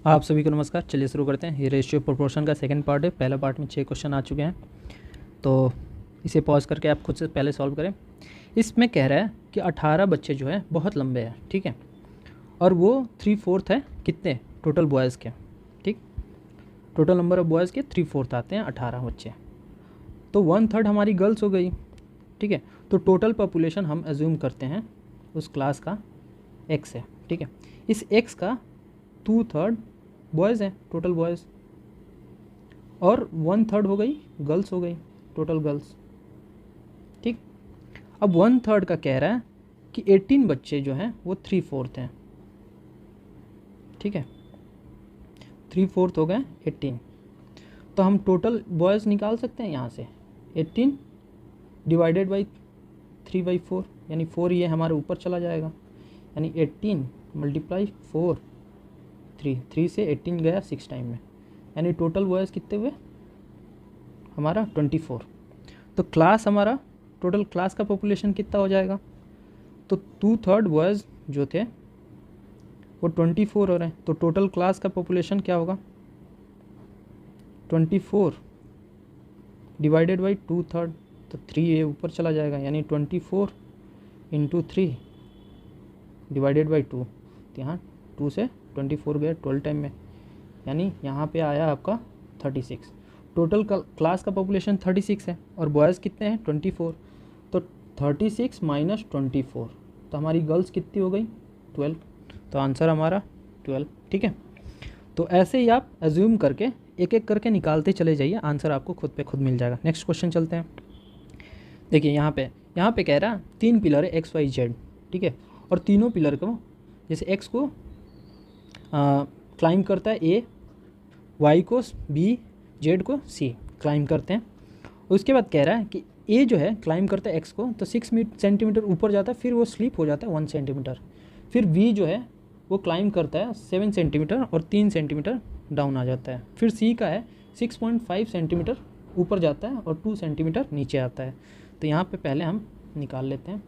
आप सभी को नमस्कार। चलिए शुरू करते हैं। ये रेशियो प्रोपोर्शन का सेकंड पार्ट है। पहला पार्ट में 6 क्वेश्चन आ चुके हैं, तो इसे पॉज करके आप खुद से पहले सॉल्व करें। इसमें कह रहा है कि 18 बच्चे जो हैं बहुत लंबे हैं, ठीक है, और वो 3/4 है कितने टोटल बॉयज़ के, ठीक, टोटल नंबर ऑफ बॉयज़ के 3/4 आते हैं 18 बच्चे, तो 1/3 हमारी गर्ल्स हो गई, ठीक है। तो टोटल पॉपुलेशन हम एज्यूम करते हैं उस क्लास का x है, ठीक है। इस x का 2/3 बॉयज़ हैं, टोटल बॉयज़, और 1/3 हो गई गर्ल्स, हो गई टोटल गर्ल्स, ठीक। अब 1/3 का कह रहा है कि 18 बच्चे जो हैं वो 3/4 हैं, ठीक है, 3/4 हो गए 18। तो हम टोटल बॉयज़ निकाल सकते हैं यहाँ से 18 डिवाइडेड बाई 3/4, यानी 4 ये हमारे ऊपर चला जाएगा, यानी 18 मल्टीप्लाई 4, 3 से 18 गया 6 टाइम में, यानी टोटल बॉयज़ कितने हुए हमारा 24। तो क्लास हमारा टोटल क्लास का पॉपुलेशन कितना हो जाएगा, तो 2/3 बॉयज़ जो थे वो 24 हो रहे हैं, तो टोटल क्लास का पॉपुलेशन क्या होगा 24 डिवाइडेड बाई 2/3, तो 3 ये ऊपर चला जाएगा, यानी 24 इंटू 3 डिवाइडेड बाई 2, तो यहाँ 2 से 24 गए 12 टाइम में, यानी यहाँ पे आया आपका 36। टोटल क्लास का पॉपुलेशन 36 है और बॉयज़ कितने हैं 24, तो 36 माइनस 24, तो हमारी गर्ल्स कितनी हो गई 12, तो आंसर हमारा 12, ठीक है। तो ऐसे ही आप एज्यूम करके एक एक करके निकालते चले जाइए, आंसर आपको खुद पे खुद मिल जाएगा। नेक्स्ट क्वेश्चन चलते हैं। देखिए यहाँ पे कह रहा है 3 पिलर है x y z, ठीक है, और तीनों पिलर को जैसे x को क्लाइंब करता है a, y को b, z को c क्लाइंब करते हैं। उसके बाद कह रहा है कि a जो है क्लाइंब करता है x को, तो 6 सेंटीमीटर ऊपर जाता है, फिर वो स्लीप हो जाता है 1 सेंटीमीटर। फिर b जो है वो क्लाइंब करता है 7 सेंटीमीटर और 3 सेंटीमीटर डाउन आ जाता है। फिर c का है 6.5 सेंटीमीटर ऊपर जाता है और 2 सेंटीमीटर नीचे आता है। तो यहाँ पे पहले हम निकाल लेते हैं।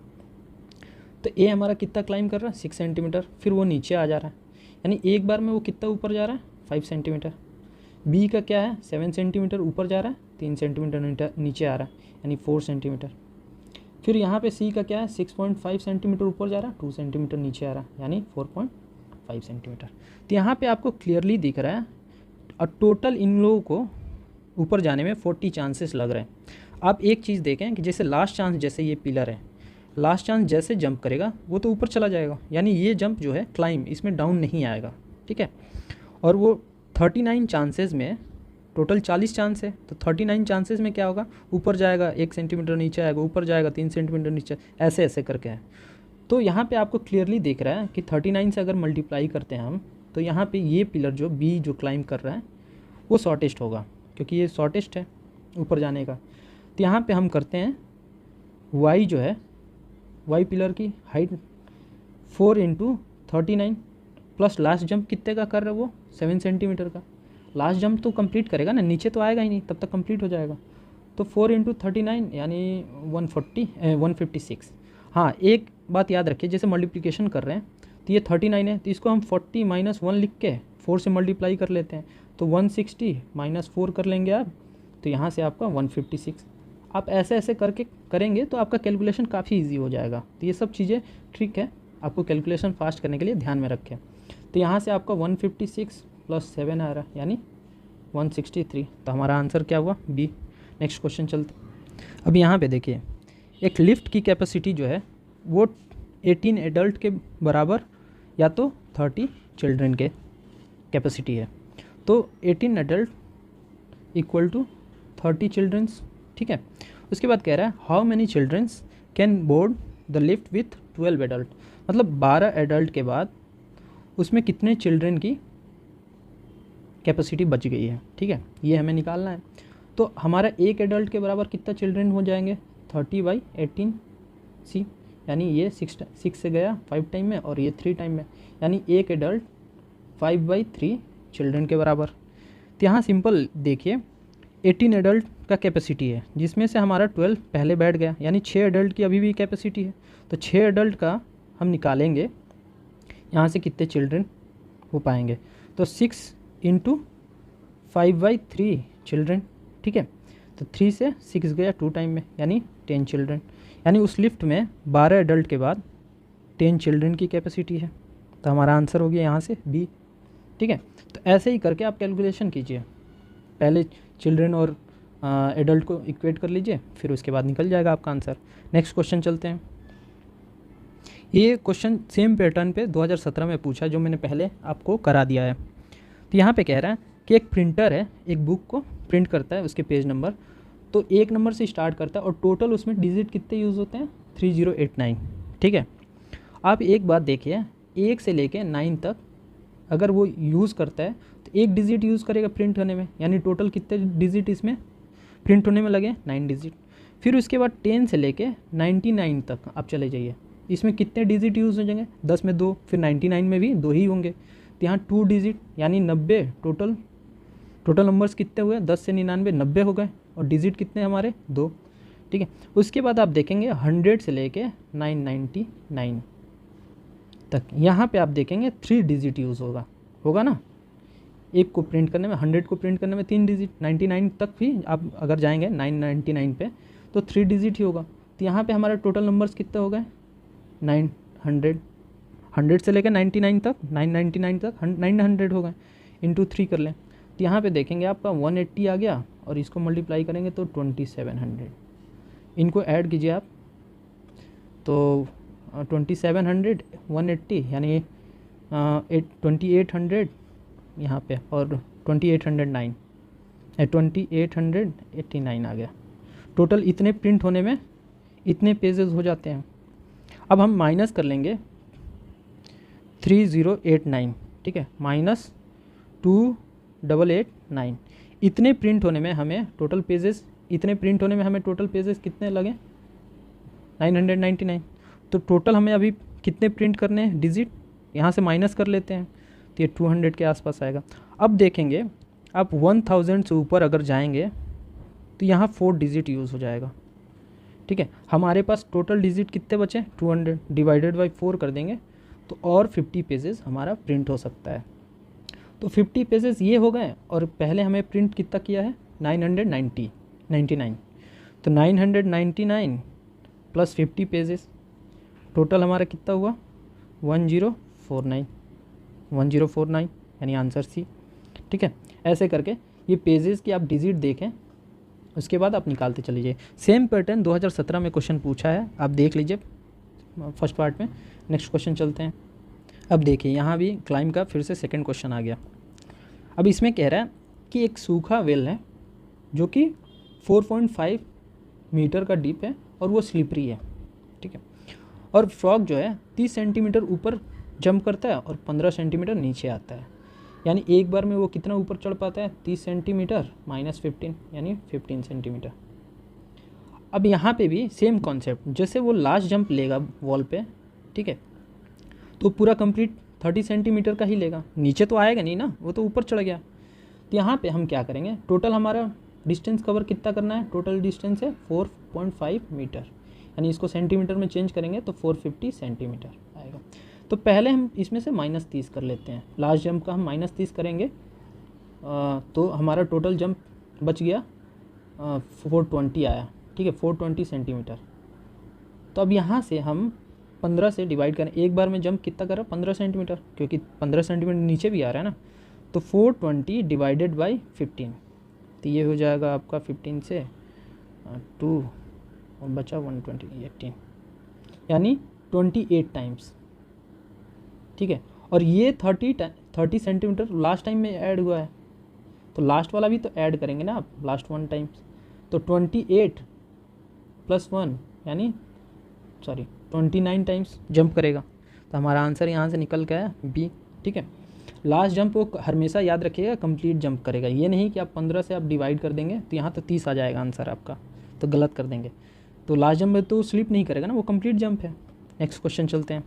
तो a हमारा कितना क्लाइंब कर रहा है 6 सेंटीमीटर, फिर वो नीचे आ जा रहा है, यानी एक बार में वो कितना ऊपर जा रहा है 5 सेंटीमीटर। b का क्या है 7 सेंटीमीटर ऊपर जा रहा है, 3 सेंटीमीटर नीचे आ रहा है, यानी 4 सेंटीमीटर। फिर यहाँ पे c का क्या है 6.5 सेंटीमीटर ऊपर जा रहा है, 2 सेंटीमीटर नीचे आ रहा है, यानी 4.5 सेंटीमीटर। तो यहाँ पे आपको क्लियरली दिख रहा है, और टोटल इन लोगों को ऊपर जाने में 40 चांसेस लग रहे हैं। आप एक चीज़ देखें कि जैसे लास्ट चांस, जैसे ये पिलर है, लास्ट चांस जैसे जंप करेगा वो तो ऊपर चला जाएगा, यानी ये जंप जो है क्लाइंब, इसमें डाउन नहीं आएगा, ठीक है। और वो 39 चांसेस में टोटल 40 चांस है, तो 39 चांसेस में क्या होगा ऊपर जाएगा 1 सेंटीमीटर, नीचे आएगा, ऊपर जाएगा 3 सेंटीमीटर नीचे, ऐसे ऐसे करके है। तो यहाँ पे आपको क्लियरली दिख रहा है कि 39 से अगर मल्टीप्लाई करते हैं हम, तो यहाँ पे ये पिलर जो बी जो क्लाइंब कर रहा है वो शॉर्टेस्ट होगा, क्योंकि ये शॉर्टेस्ट है ऊपर जाने का। तो यहाँ पे हम करते हैं y जो है, y पिलर की height 4 into 39 plus last jump कितने का कर रहे हो वो 7 सेंटीमीटर का। लास्ट जंप तो कंप्लीट करेगा ना, नीचे तो आएगा ही नहीं, तब तक कंप्लीट हो जाएगा। तो 4 इंटू 39 यानी 156। हाँ, एक बात याद रखिए, जैसे मल्टीप्लिकेशन कर रहे हैं तो ये 39 है, तो इसको हम 40 माइनस 1 लिख के 4 से मल्टीप्लाई कर लेते हैं, तो 160 माइनस 4 कर लेंगे आप, तो यहाँ से आपका 156। आप ऐसे ऐसे करके करेंगे तो आपका कैलकुलेशन काफ़ी इजी हो जाएगा। तो ये सब चीज़ें ट्रिक है, आपको कैलकुलेशन फास्ट करने के लिए ध्यान में रखें। तो यहाँ से आपका 156 प्लस 7 आ रहा है, यानी 163। तो हमारा आंसर क्या हुआ बी। नेक्स्ट क्वेश्चन चलते। अब यहाँ पे देखिए, एक लिफ्ट की कैपेसिटी जो है वो 18 एडल्ट के बराबर या तो 30 चिल्ड्रन के कैपेसिटी है। तो 18 एडल्ट इक्वल टू 30 चिल्ड्रंस, ठीक है। उसके बाद कह रहा है how many childrens can board the lift with 12 adult, मतलब 12 एडल्ट के बाद उसमें कितने चिल्ड्रन की कैपेसिटी बच गई है, ठीक है, ये हमें निकालना है। तो हमारा एक एडल्ट के बराबर कितना चिल्ड्रन हो जाएंगे 30/18 सी, यानी ये 6 से गया 5 टाइम में और ये 3 टाइम में, यानी एक एडल्ट 5/3 चिल्ड्रन के बराबर। तो यहाँ सिंपल देखिए 18 एडल्ट का कैपेसिटी है, जिसमें से हमारा 12 पहले बैठ गया, यानी 6 एडल्ट की अभी भी कैपेसिटी है। तो 6 एडल्ट का हम निकालेंगे यहाँ से कितने चिल्ड्रन वो पाएंगे। तो 6 इंटू 5/3 चिल्ड्रेन, ठीक है। तो 3 से 6 गया 2 टाइम में, यानी 10 चिल्ड्रेन, यानी उस लिफ्ट में 12 एडल्ट के बाद 10 चिल्ड्रेन की कैपेसिटी है। तो हमारा आंसर हो गया यहाँ से बी, ठीक है। तो ऐसे ही करके आप कैलकुलेशन कीजिए, पहले चिल्ड्रेन और एडल्ट को इक्वेट कर लीजिए, फिर उसके बाद निकल जाएगा आपका आंसर। नेक्स्ट क्वेश्चन चलते हैं। ये क्वेश्चन सेम पैटर्न पे 2017 में पूछा, जो मैंने पहले आपको करा दिया है। तो यहाँ पे कह रहा है कि एक प्रिंटर है, एक बुक को प्रिंट करता है, उसके पेज नंबर तो 1 नंबर से स्टार्ट करता है और टोटल उसमें डिजिट कितने यूज़ होते हैं 3089, ठीक है। आप एक बात देखिए, 1 से लेके 9 तक अगर वो यूज़ करता है तो 1 डिजिट यूज़ करेगा प्रिंट होने में, यानी टोटल कितने डिजिट इसमें प्रिंट होने में लगे 9 डिजिट। फिर उसके बाद 10 से लेके 99 तक आप चले जाइए, इसमें कितने डिजिट यूज़ हो जाएंगे, 10 में 2, फिर 99 में भी 2 ही होंगे। तो यहाँ 2 डिजिट यानी 90, टोटल नंबर्स कितने हुए 10 से 99 90 हो गए, और डिजिट कितने हमारे 2, ठीक है। उसके बाद आप देखेंगे 100 से लेके 999 तक, यहाँ पे आप देखेंगे 3 डिजिट यूज़ होगा ना, एक को प्रिंट करने में, 100 को प्रिंट करने में 3 डिजिट, 99 तक भी आप अगर जाएंगे 999 पे तो 3 डिजिट ही होगा। तो यहाँ पे हमारा टोटल नंबर्स कितने हो गए 900, 100 से लेकर 99 तक, 999 तक 900 हो गए, इंटू 3 कर लें। तो यहाँ पे देखेंगे आपका 180 आ गया, और इसको मल्टीप्लाई करेंगे तो 2700, इनको ऐड कीजिए आप तो 2700 180 यानी 2800 यहाँ पे, और 2889 आ गया। टोटल इतने प्रिंट होने में इतने पेजेस हो जाते हैं। अब हम माइनस कर लेंगे 3089, ठीक है, माइनस 2889, इतने प्रिंट होने में हमें टोटल पेजेस, कितने लगे 999। तो टोटल हमें अभी कितने प्रिंट करने हैं डिजिट, यहाँ से माइनस कर लेते हैं तो ये 200 के आसपास आएगा। अब देखेंगे आप 1000 से ऊपर अगर जाएंगे तो यहाँ 4 डिजिट यूज़ हो जाएगा, ठीक है। हमारे पास टोटल डिजिट कितने बचे 200, डिवाइडेड बाई 4 कर देंगे तो और 50 पेजेस हमारा प्रिंट हो सकता है। तो 50 पेजेस ये हो गए, और पहले हमें प्रिंट कितना किया है 999, तो 999 प्लस 50 पेजेस, टोटल हमारा कितना हुआ 1049 यानी आंसर सी, ठीक है। ऐसे करके ये पेजेस की आप डिजिट देखें, उसके बाद आप निकालते चलिए। सेम पैटर्न 2017 में क्वेश्चन पूछा है, आप देख लीजिए फर्स्ट पार्ट में। नेक्स्ट क्वेश्चन चलते हैं। अब देखिए यहाँ भी क्लाइम का फिर से सेकंड क्वेश्चन आ गया। अब इसमें कह रहा है कि एक सूखा वेल है जो कि 4.5 मीटर का डीप है और वो स्लिपरी है, ठीक है। और फ्रॉग जो है 30 सेंटीमीटर ऊपर जंप करता है और 15 सेंटीमीटर नीचे आता है, यानी एक बार में वो कितना ऊपर चढ़ पाता है 30 सेंटीमीटर माइनस 15 यानी 15 सेंटीमीटर। अब यहाँ पे भी सेम कॉन्सेप्ट, जैसे वो लास्ट जंप लेगा वॉल पे, ठीक है, तो पूरा कंप्लीट 30 सेंटीमीटर का ही लेगा, नीचे तो आएगा नहीं ना, वो तो ऊपर चढ़ गया। तो यहाँ पे हम क्या करेंगे, टोटल हमारा डिस्टेंस कवर कितना करना है, टोटल डिस्टेंस है 4.5 मीटर, यानी इसको सेंटीमीटर में चेंज करेंगे तो 450 सेंटीमीटर आएगा। तो पहले हम इसमें से -30 कर लेते हैं, लास्ट जंप का हम -30 करेंगे तो हमारा टोटल जंप बच गया 420 आया, ठीक है, 420 सेंटीमीटर। तो अब यहाँ से हम 15 से डिवाइड करें, एक बार में जंप कितना कर रहा है 15 सेंटीमीटर, क्योंकि 15 सेंटीमीटर नीचे भी आ रहा है ना, तो 420 डिवाइडेड बाई 15, तो ये हो जाएगा आपका 15 से 2 और बचा 120 18, यानी 28 टाइम्स, ठीक है। और ये 30 सेंटीमीटर लास्ट टाइम में ऐड हुआ है, तो लास्ट वाला भी तो ऐड करेंगे ना आप, लास्ट 1 टाइम्स, तो 28 + 1 यानी 29 टाइम्स जंप करेगा। तो हमारा आंसर यहाँ से निकल गया बी, ठीक है। लास्ट जंप वो हमेशा याद रखिएगा कंप्लीट जंप करेगा, ये नहीं कि आप 15 से आप डिवाइड कर देंगे तो यहाँ तो 30 आ जाएगा आंसर आपका, तो गलत कर देंगे। तो लास्ट जंप में तो स्लिप नहीं करेगा ना, वो कंप्लीट जंप है। नेक्स्ट क्वेश्चन चलते हैं।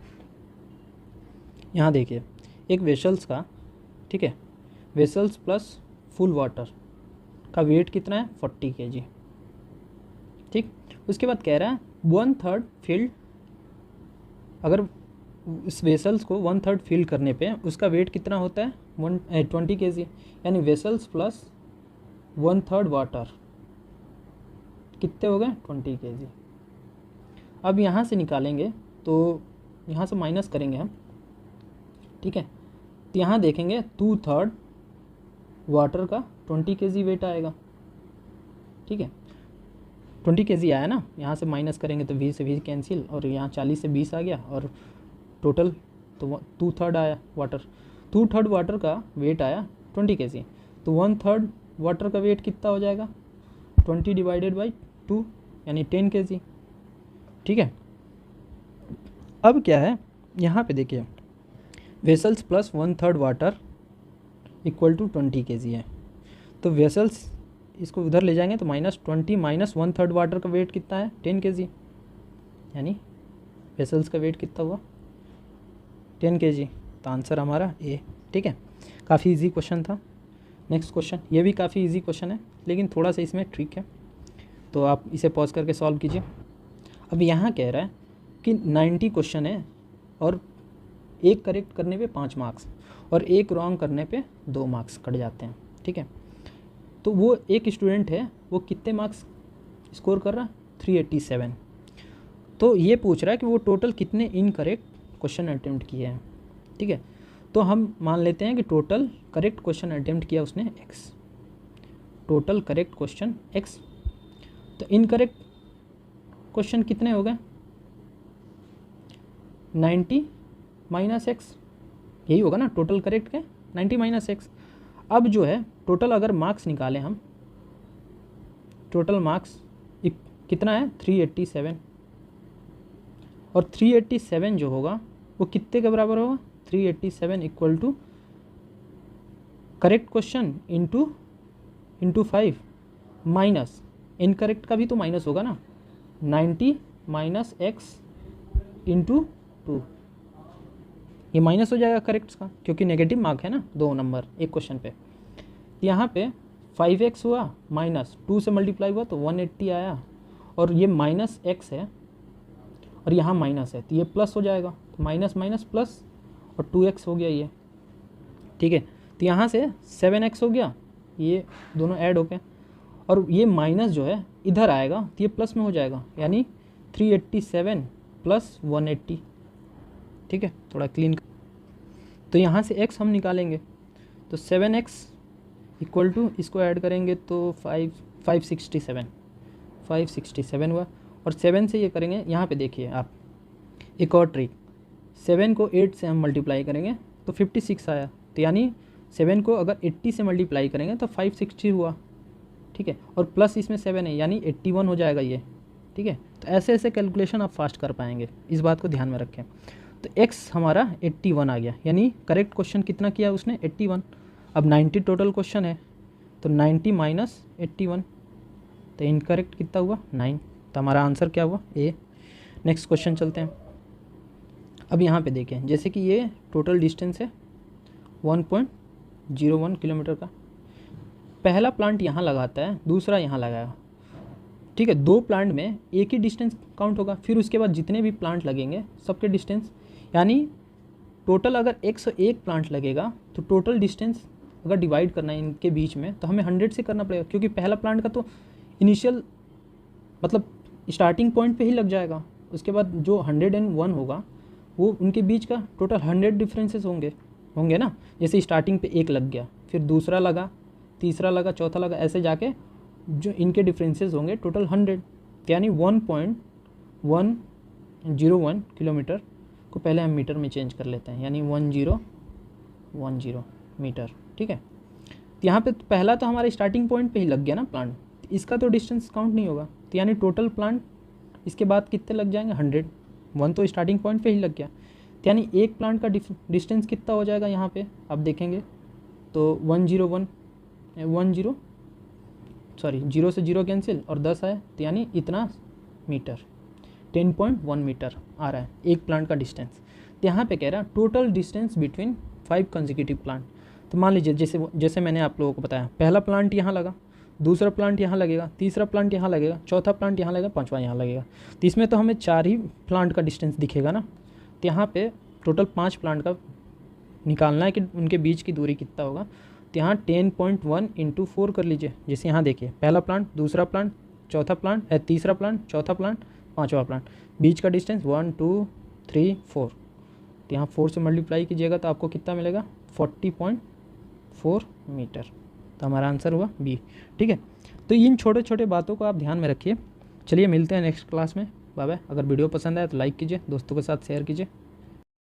यहाँ देखिए एक वेसल्स का, ठीक है, वेसल्स प्लस फुल वाटर का वेट कितना है 40 kg, ठीक। उसके बाद कह रहा है 1/3 फिल्ड, अगर इस वेसल्स को 1/3 फिल करने पे उसका वेट कितना होता है 20 kg, यानी वेसल्स प्लस 1/3 वाटर कितने हो गए 20 kg। अब यहाँ से निकालेंगे तो यहाँ से माइनस करेंगे हम, ठीक है। तो यहाँ देखेंगे 2/3 वाटर का 20 kg वेट आएगा, ठीक है। 20 kg आया ना, यहाँ से माइनस करेंगे तो 20 से 20 कैंसिल, और यहाँ 40 से 20 आ गया, और टोटल तो 2/3 आया वाटर। 2/3 वाटर का वेट आया 20 kg, तो 1/3 वाटर का वेट कितना हो जाएगा 20 डिवाइडेड बाई 2 यानी 10 kg, ठीक है। अब क्या है यहाँ पे देखिए, vessels plus 1/3 water equal to 20 kg है, तो वेसल्स इसको उधर ले जाएंगे तो -20 माइनस 1/3 वाटर का वेट कितना है 10 kg, यानी वेसल्स का वेट कितना हुआ 10 kg। तो आंसर हमारा ए, ठीक है। काफ़ी इजी क्वेश्चन था। नेक्स्ट क्वेश्चन, ये भी काफ़ी इजी क्वेश्चन है लेकिन थोड़ा सा इसमें ट्रिक है, तो आप इसे पॉज करके सॉल्व कीजिए। अब यहाँ कह रहा है कि 90 क्वेश्चन है और एक करेक्ट करने पे 5 मार्क्स और एक रॉन्ग करने पे 2 मार्क्स कट जाते हैं, ठीक है। तो वो एक स्टूडेंट है, वो कितने मार्क्स स्कोर कर रहा है 387। तो ये पूछ रहा है कि वो टोटल कितने इनकरेक्ट क्वेश्चन अटेम्प्ट किए हैं, ठीक है। तो हम मान लेते हैं कि टोटल करेक्ट क्वेश्चन अटेम्प्ट किया उसने x, total correct question x। तो इनकरेक्ट क्वेश्चन कितने हो गए 90 माइनस एक्स, यही होगा ना टोटल करेक्ट के 90 माइनस एक्स। अब जो है टोटल अगर मार्क्स निकालें हम, टोटल मार्क्स कितना है 387, और 387 जो होगा वो कितने के बराबर होगा 387 equal to correct question into 5 minus incorrect का भी तो माइनस होगा ना 90 माइनस एक्स इंटू 2, ये माइनस हो जाएगा करेक्ट का क्योंकि नेगेटिव मार्क है ना 2 नंबर एक क्वेश्चन पे। यहाँ पे 5x हुआ माइनस 2 से मल्टीप्लाई हुआ तो 180 आया, और ये माइनस x है और यहाँ माइनस है तो ये प्लस हो जाएगा, तो माइनस माइनस प्लस और 2x हो गया ये, ठीक है। तो यहाँ से 7x हो गया, ये दोनों ऐड हो गए, और ये माइनस जो है इधर आएगा तो ये प्लस में हो जाएगा, यानी 387 प्लस 180, ठीक है। थोड़ा क्लीन, तो यहाँ से x हम निकालेंगे तो 7x इक्वल टू इसको ऐड करेंगे तो 567 हुआ, और 7 से ये करेंगे। यहाँ पे देखिए आप एक और ट्रिक, 7 को 8 से हम मल्टीप्लाई करेंगे तो 56 आया, तो यानी 7 को अगर 80 से मल्टीप्लाई करेंगे तो 560 हुआ, ठीक है। और प्लस इसमें 7 है यानी 81 हो जाएगा ये, ठीक है। तो ऐसे ऐसे कैलकुलेशन आप फास्ट कर पाएंगे, इस बात को ध्यान में रखें। तो x हमारा 81 आ गया, यानी करेक्ट क्वेश्चन कितना किया उसने 81। अब 90 टोटल क्वेश्चन है तो 90 माइनस 81, तो इनकरेक्ट कितना हुआ 9, तो हमारा आंसर क्या हुआ ए। नेक्स्ट क्वेश्चन चलते हैं। अब यहाँ पे देखें, जैसे कि ये टोटल डिस्टेंस है 1.01 किलोमीटर का, पहला प्लांट यहाँ लगाता है दूसरा यहाँ लगाएगा, ठीक है। 2 प्लांट में एक ही डिस्टेंस काउंट होगा, फिर उसके बाद जितने भी प्लांट लगेंगे सबके डिस्टेंस, यानी टोटल अगर 101 प्लांट लगेगा तो टोटल डिस्टेंस अगर डिवाइड करना है इनके बीच में तो हमें 100 से करना पड़ेगा, क्योंकि पहला प्लांट का तो इनिशियल मतलब स्टार्टिंग पॉइंट पे ही लग जाएगा, उसके बाद जो 101 होगा वो उनके बीच का टोटल 100 डिफरेंसेस होंगे ना। जैसे स्टार्टिंग पे एक लग गया, फिर दूसरा लगा, तीसरा लगा, चौथा लगा, ऐसे जाके जो इनके डिफरेंसेस होंगे टोटल 100, यानी 1.101 किलोमीटर को पहले हम मीटर में चेंज कर लेते हैं, यानी 1010 मीटर, ठीक है। तो यहाँ पे पहला तो हमारे स्टार्टिंग पॉइंट पे ही लग गया ना प्लांट, इसका तो डिस्टेंस काउंट नहीं होगा, तो यानी टोटल प्लांट इसके बाद कितने लग जाएंगे 100, 1 तो स्टार्टिंग पॉइंट पे ही लग गया, तो यानी एक प्लांट का डिस्टेंस कितना हो जाएगा यहाँ पे आप देखेंगे तो 0 से 0 कैंसिल और 10 आया, तो यानी इतना मीटर 10.1 मीटर आ रहा है एक प्लांट का डिस्टेंस। तो यहाँ पे कह रहा है total distance between 5 consecutive plant. तो मान लीजिए जैसे मैंने आप लोगों को बताया, पहला प्लांट यहाँ लगा, दूसरा प्लांट यहाँ लगेगा, तीसरा प्लांट यहाँ लगेगा, चौथा प्लांट यहाँ लगेगा, 5वां यहाँ लगेगा, तो इसमें तो हमें 4 ही प्लांट का डिस्टेंस दिखेगा ना। तो यहाँ पे टोटल 5 प्लांट का निकालना है कि उनके बीच की दूरी कितना होगा। तो यहाँ 10.1 × 4 कर लीजिए। जैसे यहाँ देखिए, पहला प्लांट, दूसरा प्लांट, चौथा प्लांट, तीसरा प्लांट, चौथा प्लांट, पाँचवा प्लांट, बीच का डिस्टेंस 1 2 3 4। तो यहाँ 4 से मल्टीप्लाई कीजिएगा तो आपको कितना मिलेगा, 40.4 मीटर। तो हमारा आंसर हुआ बी। ठीक है, तो इन छोटे छोटे बातों को आप ध्यान में रखिए। चलिए मिलते हैं नेक्स्ट क्लास में। Bye bye. अगर वीडियो पसंद आए तो लाइक कीजिए, दोस्तों के साथ शेयर कीजिए।